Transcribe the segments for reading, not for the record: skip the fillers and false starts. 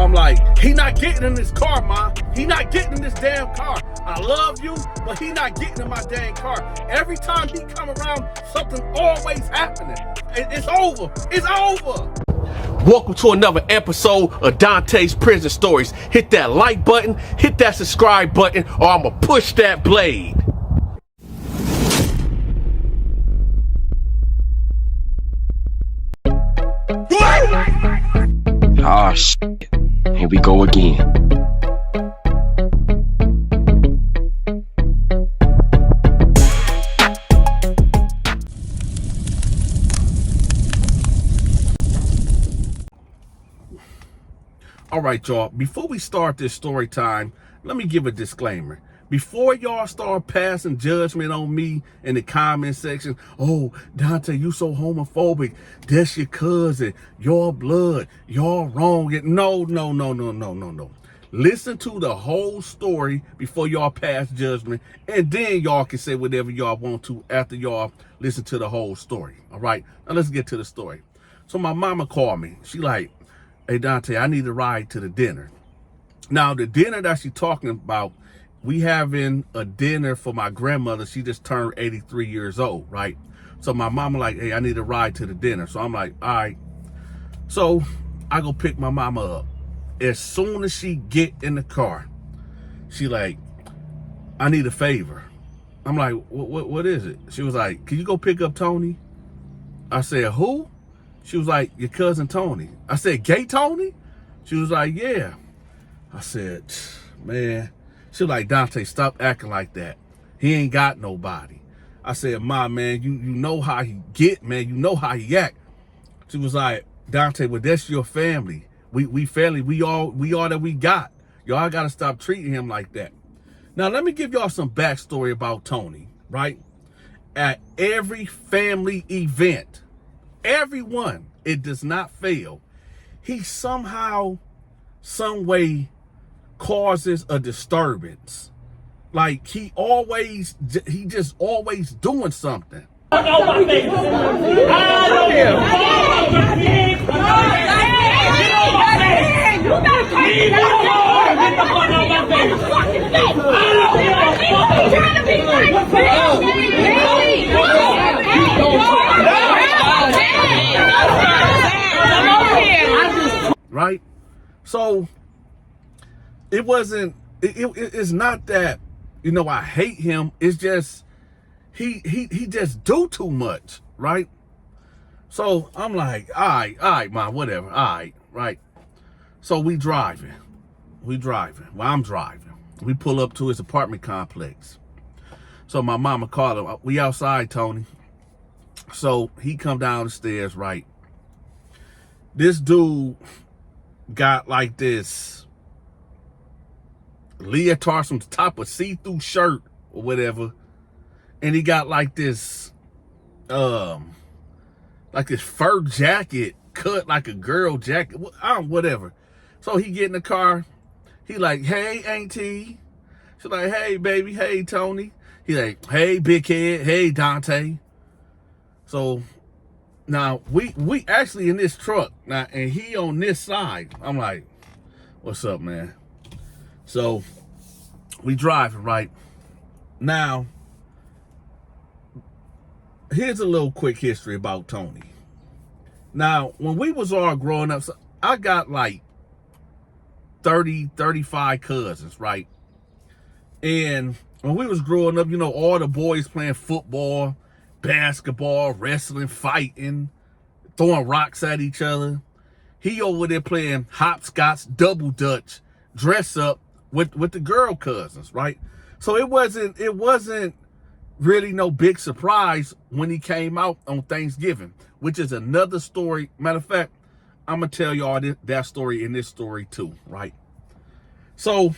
I'm like, he not getting in this car, Ma. He not getting in this damn car. I love you, but he not getting in my damn car. Every time he come around, something always happening. It's over. It's over. Welcome to another episode of Dante's Prison Stories. Hit that like button, hit that subscribe button, or I'ma push that blade. Ah, shit. Here we go again. All right, y'all, before we start this story time, let me give a disclaimer. Before y'all start passing judgment on me in the comment section, oh, Dante, you so homophobic. That's your cousin, your blood, y'all wrong. No. Listen to the whole story before y'all pass judgment, and then y'all can say whatever y'all want to after y'all listen to the whole story. All right, now let's get to the story. So my mama called me. She like, hey, Dante, I need a ride to the dinner. Now, the dinner that she's talking about, we having a dinner for my grandmother. She just turned 83 years old, right? So my mama like, hey, I need a ride to the dinner. So I'm like, all right. So I go pick my mama up. As soon as she get in the car, she like, I need a favor. I'm like, what is it? She was like, can you go pick up Tony? I said, who? She was like, your cousin Tony. I said, gay Tony? She was like, yeah. I said, man. She was like, Dante, stop acting like that. He ain't got nobody. I said, Ma, man, you know how he get, man. You know how he act. She was like, Dante, well, that's your family. We family. We all that we got. Y'all got to stop treating him like that. Now, let me give y'all some backstory about Tony, right? At every family event, everyone, it does not fail, he somehow, some way causes a disturbance. Like he just always doing something. Right? So it's not that, you know, I hate him. It's just he just do too much, right? So I'm like, all right, Ma, whatever. All right, right. So we driving. Well, I'm driving. We pull up to his apartment complex. So my mama called him. We outside, Tony. So he come down the stairs, right? This dude got like this leotard, some type of see-through shirt or whatever, and he got like this fur jacket cut like a girl jacket, whatever. So he get in the car. He like, hey, auntie. She's like, hey, baby. Hey, Tony. He like, hey, big head. Hey, Dante. So now we actually in this truck now, and he on this side. I'm like, what's up, man? So we driving, right? Now, here's a little quick history about Tony. Now, when we was all growing up, so I got like 35 cousins, right? And when we was growing up, you know, all the boys playing football, basketball, wrestling, fighting, throwing rocks at each other. He over there playing hopscotch, double dutch, dress up with the girl cousins, right? So it wasn't really no big surprise when he came out on Thanksgiving, which is another story. Matter of fact, I'm gonna tell y'all that story in this story too, right? So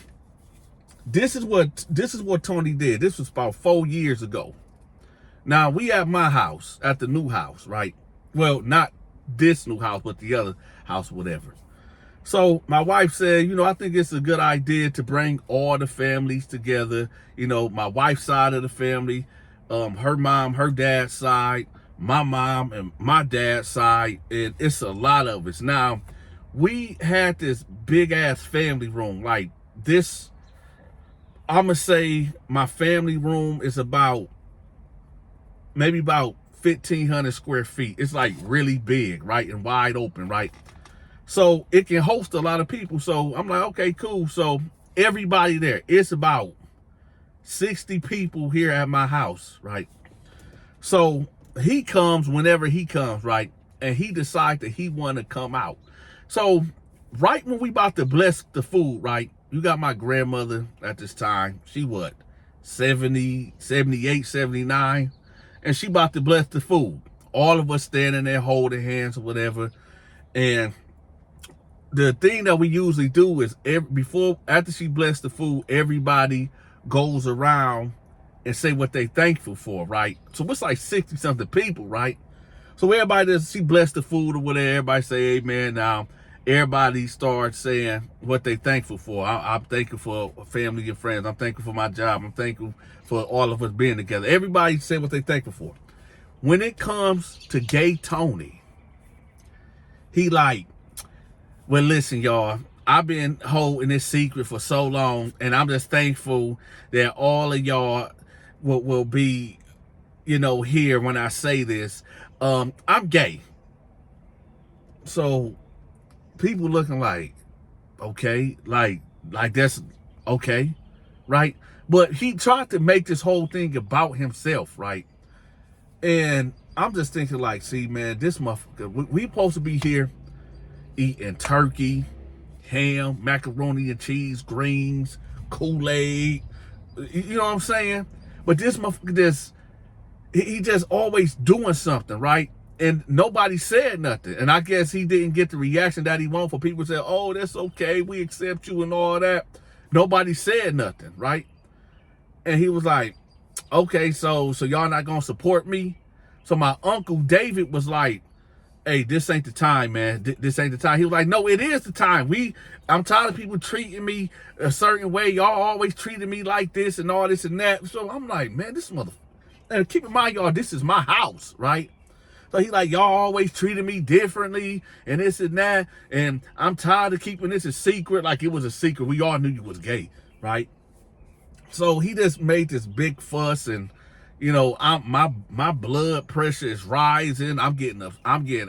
this is what Tony did. This was about 4 years ago. Now we at my house, at the new house, right? Well, not this new house, but the other house, whatever. So my wife said, you know, I think it's a good idea to bring all the families together. You know, my wife's side of the family, her mom, her dad's side, my mom and my dad's side, and it's a lot of us. Now, we had this big ass family room. Like this, I'm gonna say my family room is maybe about 1,500 square feet. It's like really big, right? And wide open, right? So it can host a lot of people. So I'm like, okay, cool. So everybody there, it's about 60 people here at my house, right? So he comes whenever he comes, right? And he decides that he want to come out. So right when we about to bless the food, right? You got my grandmother at this time. She what? 70, 78, 79. And she about to bless the food. All of us standing there holding hands or whatever. And the thing that we usually do is after she blessed the food, everybody goes around and say what they thankful for, right? So it's like 60 something people, right? So everybody she blessed the food or whatever, everybody say amen. Now everybody starts saying what they thankful for. I'm thankful for family and friends. I'm thankful for my job. I'm thankful for all of us being together. Everybody say what they thankful for. When it comes to Gay Tony, he like, well, listen, y'all, I've been holding this secret for so long, and I'm just thankful that all of y'all will be, here when I say this. I'm gay. So people looking like, okay, like that's okay, right? But he tried to make this whole thing about himself, right? And I'm just thinking like, see, man, this motherfucker, we supposed to be here eating turkey, ham, macaroni and cheese, greens, Kool-Aid. You know what I'm saying? But this motherfucker he just always doing something, right? And nobody said nothing. And I guess he didn't get the reaction that he wanted for people to say, oh, that's okay, we accept you and all that. Nobody said nothing, right? And he was like, okay, so y'all not gonna support me? So my uncle David was like, hey, this ain't the time, man. This ain't the time. He was like, no, it is the time. I'm tired of people treating me a certain way. Y'all always treated me like this and all this and that. So I'm like, man, this mother. And keep in mind, y'all, this is my house, right? So he like, y'all always treated me differently and this and that. And I'm tired of keeping this a secret like it was a secret. We all knew you was gay, right? So he just made this big fuss, and my blood pressure is rising. I'm getting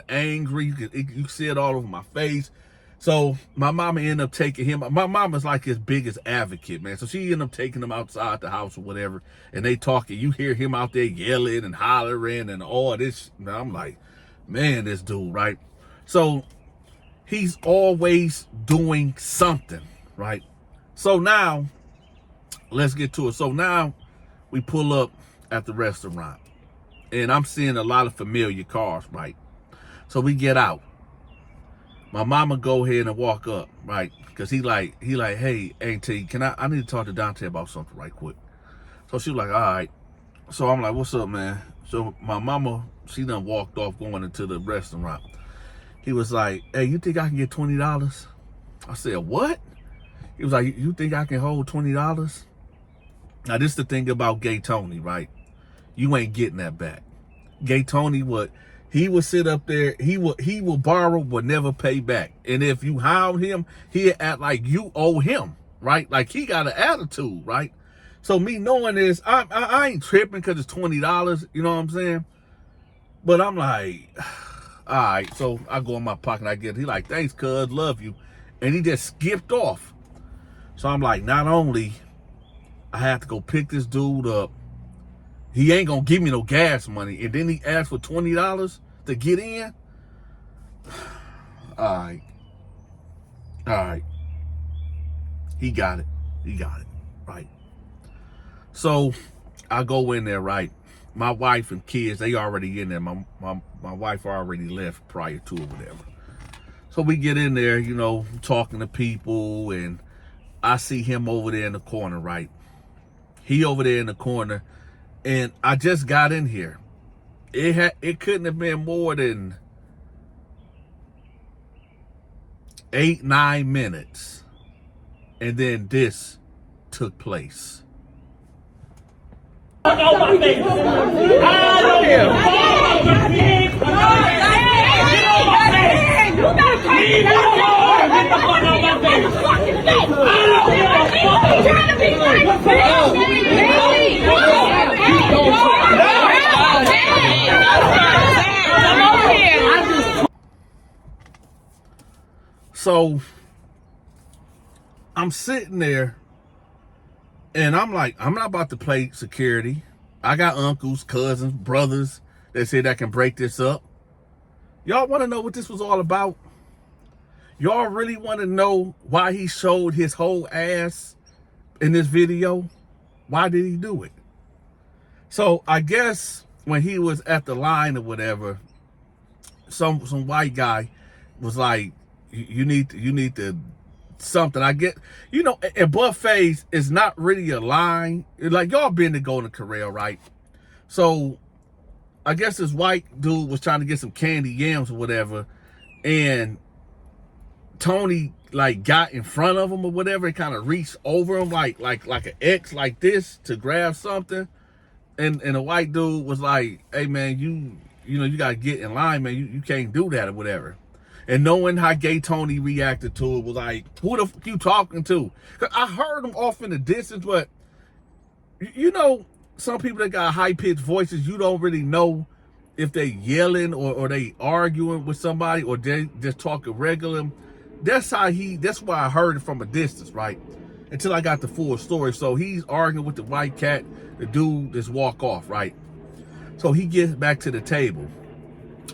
angry. You can see it all over my face. So my mama ended up taking him. My mama's like his biggest advocate, man. So she ended up taking him outside the house or whatever, and they talking. You hear him out there yelling and hollering and all this. And I'm like, man, this dude, right? So he's always doing something, right? So now, let's get to it. So now we pull up at the restaurant, and I'm seeing a lot of familiar cars, right? So we get out. My mama go ahead and walk up, right? Because he like, hey, Auntie, I need to talk to Dante about something right quick. So she was like, all right. So I'm like, what's up, man? So my mama, she done walked off going into the restaurant. He was like, hey, you think I can get $20? I said, what? He was like, you think I can hold $20? Now, this is the thing about Gay Tony, right? You ain't getting that back. Gay Tony he would sit up there, he will borrow but never pay back. And if you hound him, he'll act like you owe him, right? Like he got an attitude, right? So me knowing this, I ain't tripping because it's $20, you know what I'm saying? But I'm like, all right. So I go in my pocket, I get it. He like, thanks, cuz, love you. And he just skipped off. So I'm like, not only I have to go pick this dude up, he ain't gonna give me no gas money, and then he asked for $20 to get in. All right. He got it, right? So I go in there, right? My wife and kids, they already in there. My wife already left prior to or whatever. So we get in there, talking to people, and I see him over there in the corner, right? He over there in the corner. And I just got in here. It couldn't have been more than 8-9 minutes. And then this took place. Get So I'm sitting there and I'm like, I'm not about to play security. I got uncles, cousins, brothers that say that can break this up. Y'all want to know what this was all about? Y'all really want to know why he showed his whole ass in this video? Why did he do it? So I guess when he was at the line or whatever, some white guy was like, you need to something. I get, at buffets is not really a line. Like, y'all been to Golden Corral, right? So I guess this white dude was trying to get some candy yams or whatever, and Tony like got in front of him or whatever and kind of reached over him like an X like this to grab something, and the white dude was like, hey man, you gotta get in line, man. You can't do that or whatever. And knowing how gay Tony reacted to it was like, who the fuck you talking to? Cause I heard him off in the distance, but some people that got high-pitched voices, you don't really know if they yelling or they arguing with somebody or they just talking regular. That's why I heard it from a distance, right? Until I got the full story. So he's arguing with the white cat. The dude just walk off, right? So he gets back to the table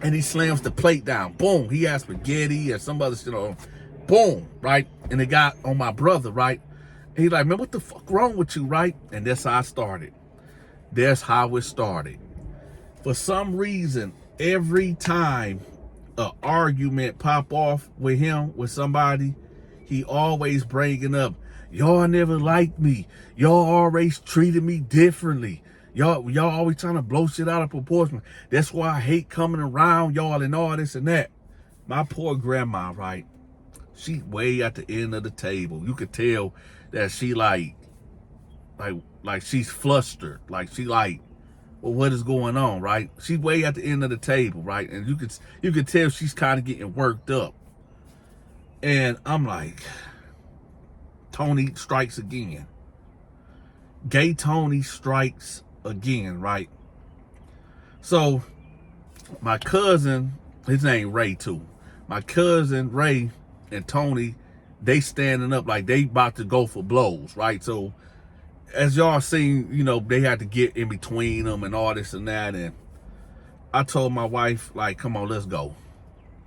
and he slams the plate down. Boom. He has spaghetti or some other shit on. Boom, right? And it got on my brother, right? And he's like, man, what the fuck wrong with you, right? And that's how I started. That's how it started. For some reason, every time an argument pop off with him, with somebody, he always bringing up, y'all never liked me. Y'all always treated me differently. Y'all always trying to blow shit out of proportion. That's why I hate coming around y'all and all this and that. My poor grandma, right? She way at the end of the table. You could tell that she like she's flustered. Like she like, well, what is going on, right? She's way at the end of the table, right? And you could tell she's kind of getting worked up. And I'm like, Tony strikes again. Gay Tony strikes again, right? So my cousin, his name Ray too. My cousin Ray and Tony, they standing up like they about to go for blows, right? So as y'all seen, they had to get in between them and all this and that. And I told my wife, like, come on, let's go.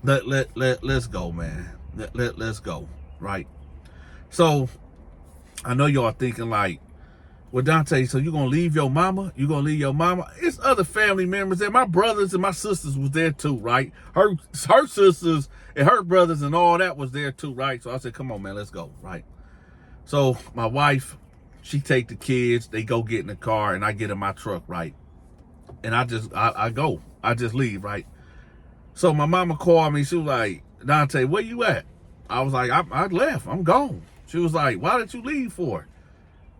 Let's go, man. Let's go, right? So I know y'all thinking like, well, Dante, so you gonna leave your mama? You gonna leave your mama? It's other family members there. My brothers and my sisters was there too, right? Her sisters and her brothers and all that was there too, right? So I said, come on, man, let's go, right? So my wife, she take the kids, they go get in the car, and I get in my truck, right? And I just leave, right? So my mama called me. She was like, Dante, where you at? I was like, I left. I'm gone. She was like, why did you leave for?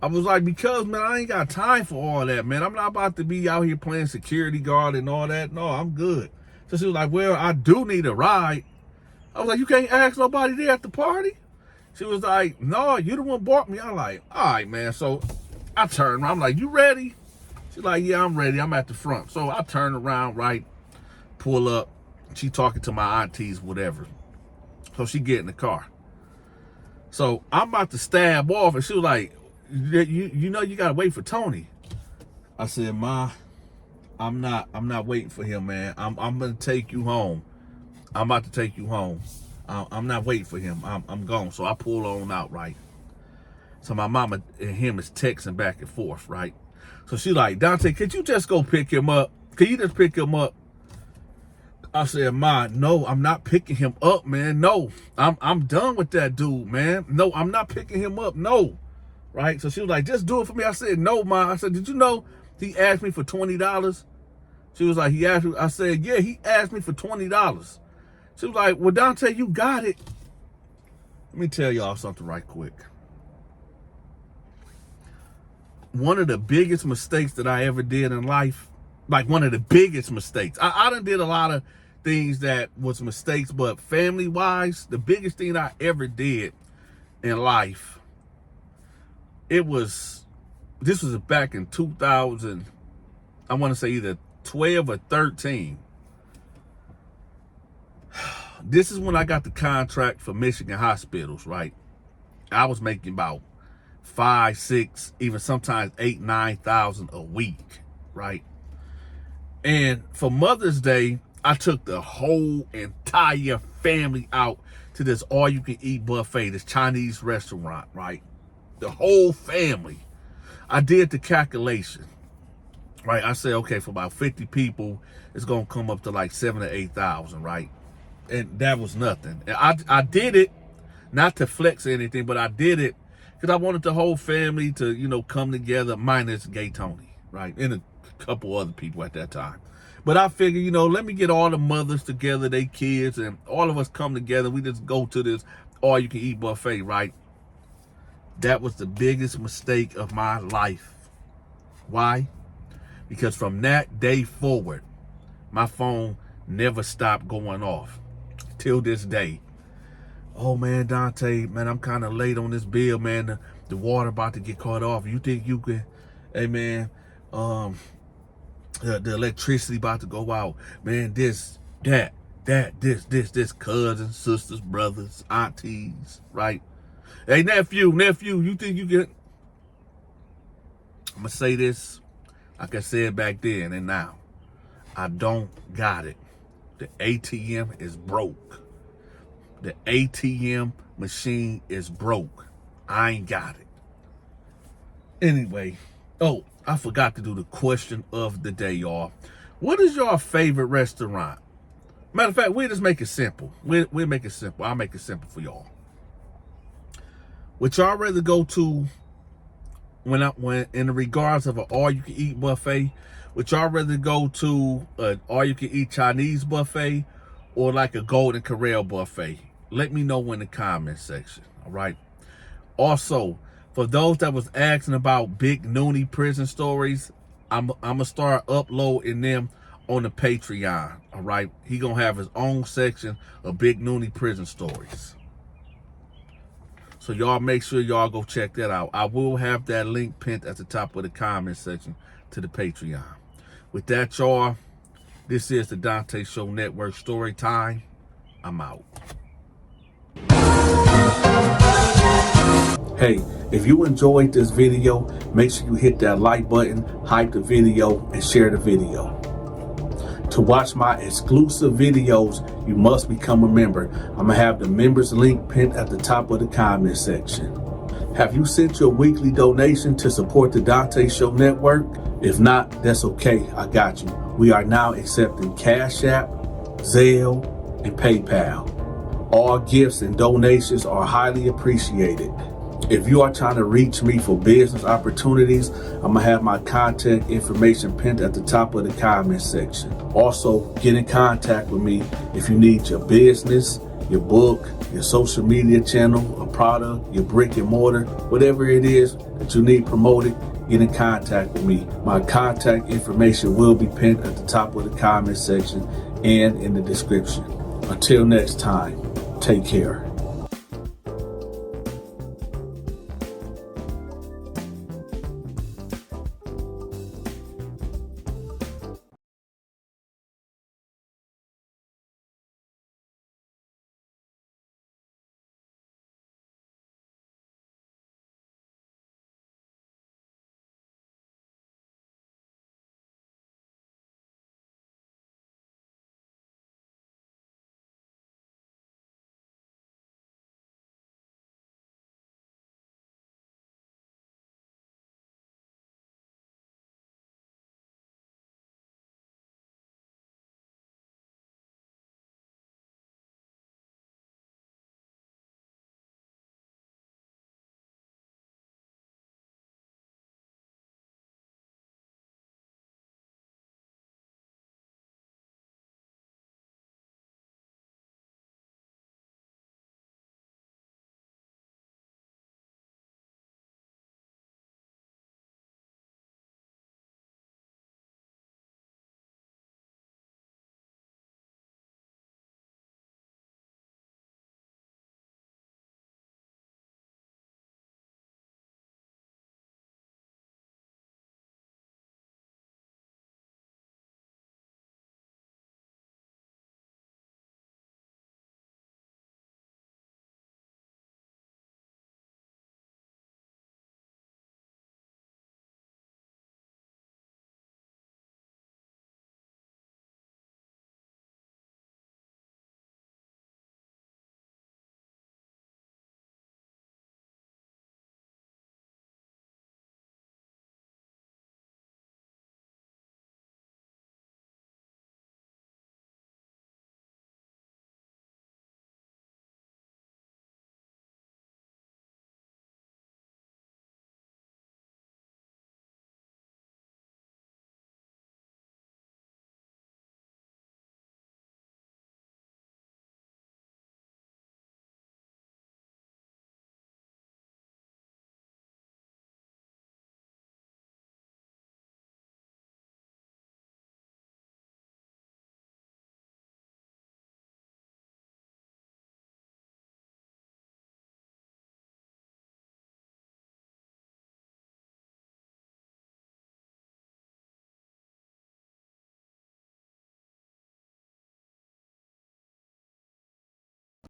I was like, because, man, I ain't got time for all that, man. I'm not about to be out here playing security guard and all that. No, I'm good. So she was like, well, I do need a ride. I was like, you can't ask nobody there at the party? She was like, no, you the one bought me. I'm like, all right, man. So I turned around. I'm like, you ready? She's like, yeah, I'm ready. I'm at the front. So I turn around, right, pull up. She talking to my aunties, whatever. So she get in the car. So I'm about to stab off, and she was like, you got to wait for Tony. I said, Ma, I'm not waiting for him, man. I'm going to take you home. I'm about to take you home. I'm not waiting for him. I'm gone. So I pull on out, right? So my mama and him is texting back and forth, right? So she like, Dante, could you just go pick him up? Can you just pick him up? I said, Ma, no, I'm not picking him up, man. No, I'm done with that dude, man. No, I'm not picking him up. No, right? So she was like, just do it for me. I said, no, Ma. I said, did you know he asked me for $20? She was like, he asked me. I said, yeah, he asked me for $20. She was like, well, Dante, you got it. Let me tell y'all something right quick. One of the biggest mistakes that I ever did in life, like one of the biggest mistakes. I done did a lot of things that was mistakes, but family-wise, the biggest thing I ever did in life, this was back in 2000, I want to say either 12 or 13. This is when I got the contract for Michigan hospitals, right? I was making about 5, 6, even sometimes 8, 9,000 a week, right? And for Mother's Day, I took the whole entire family out to this all-you-can-eat buffet, this Chinese restaurant, right? The whole family. I did the calculation, right? I said, okay, for about 50 people, it's gonna come up to like 7,000 to 8,000, right? And that was nothing. And I did it not to flex or anything, but I did it because I wanted the whole family to, you know, come together, minus Gay Tony, right? And a couple other people at that time. But I figured, you know, let me get all the mothers together, they kids, and all of us come together. We just go to this all-you-can-eat buffet, right? That was the biggest mistake of my life. Why? Because from that day forward, my phone never stopped going off till this day. Oh man, Dante, man, I'm kind of late on this bill, man. The water about to get cut off. You think you can, hey man, the electricity about to go out, man, this, this, cousins, sisters, brothers, aunties, right? Hey, nephew, you think you can, I'm gonna say this like I said back then and now. I don't got it. The ATM is broke. The ATM machine is broke. I ain't got it. Anyway, oh, I forgot to do the question of the day, y'all. What is your favorite restaurant? Matter of fact, we'll just make it simple. We'll make it simple. I'll make it simple for y'all. Would y'all rather go to, when in the regards of an all-you-can-eat buffet, would y'all rather go to an all-you-can-eat Chinese buffet or like a Golden Corral buffet? Let me know in the comment section, all right? Also, for those that was asking about Big Noonie prison stories, I'm going to start uploading them on the Patreon, all right? He going to have his own section of Big Noonie prison stories. So y'all make sure y'all go check that out. I will have that link pinned at the top of the comment section to the Patreon. With that, y'all, this is the Dante Show Network Story Time. I'm out. Hey, if you enjoyed this video, make sure you hit that like button, hype the video, and share the video. To watch my exclusive videos, you must become a member. I'm going to have the members link pinned at the top of the comment section. Have you sent your weekly donation to support the Dante Show Network? If not, that's okay. I got you. We are now accepting Cash App, Zelle, and PayPal. All gifts and donations are highly appreciated. If you are trying to reach me for business opportunities, I'm going to have my contact information pinned at the top of the comment section. Also, get in contact with me if you need your business, your book, your social media channel, a product, your brick and mortar, whatever it is that you need promoted, get in contact with me. My contact information will be pinned at the top of the comment section and in the description. Until next time, take care.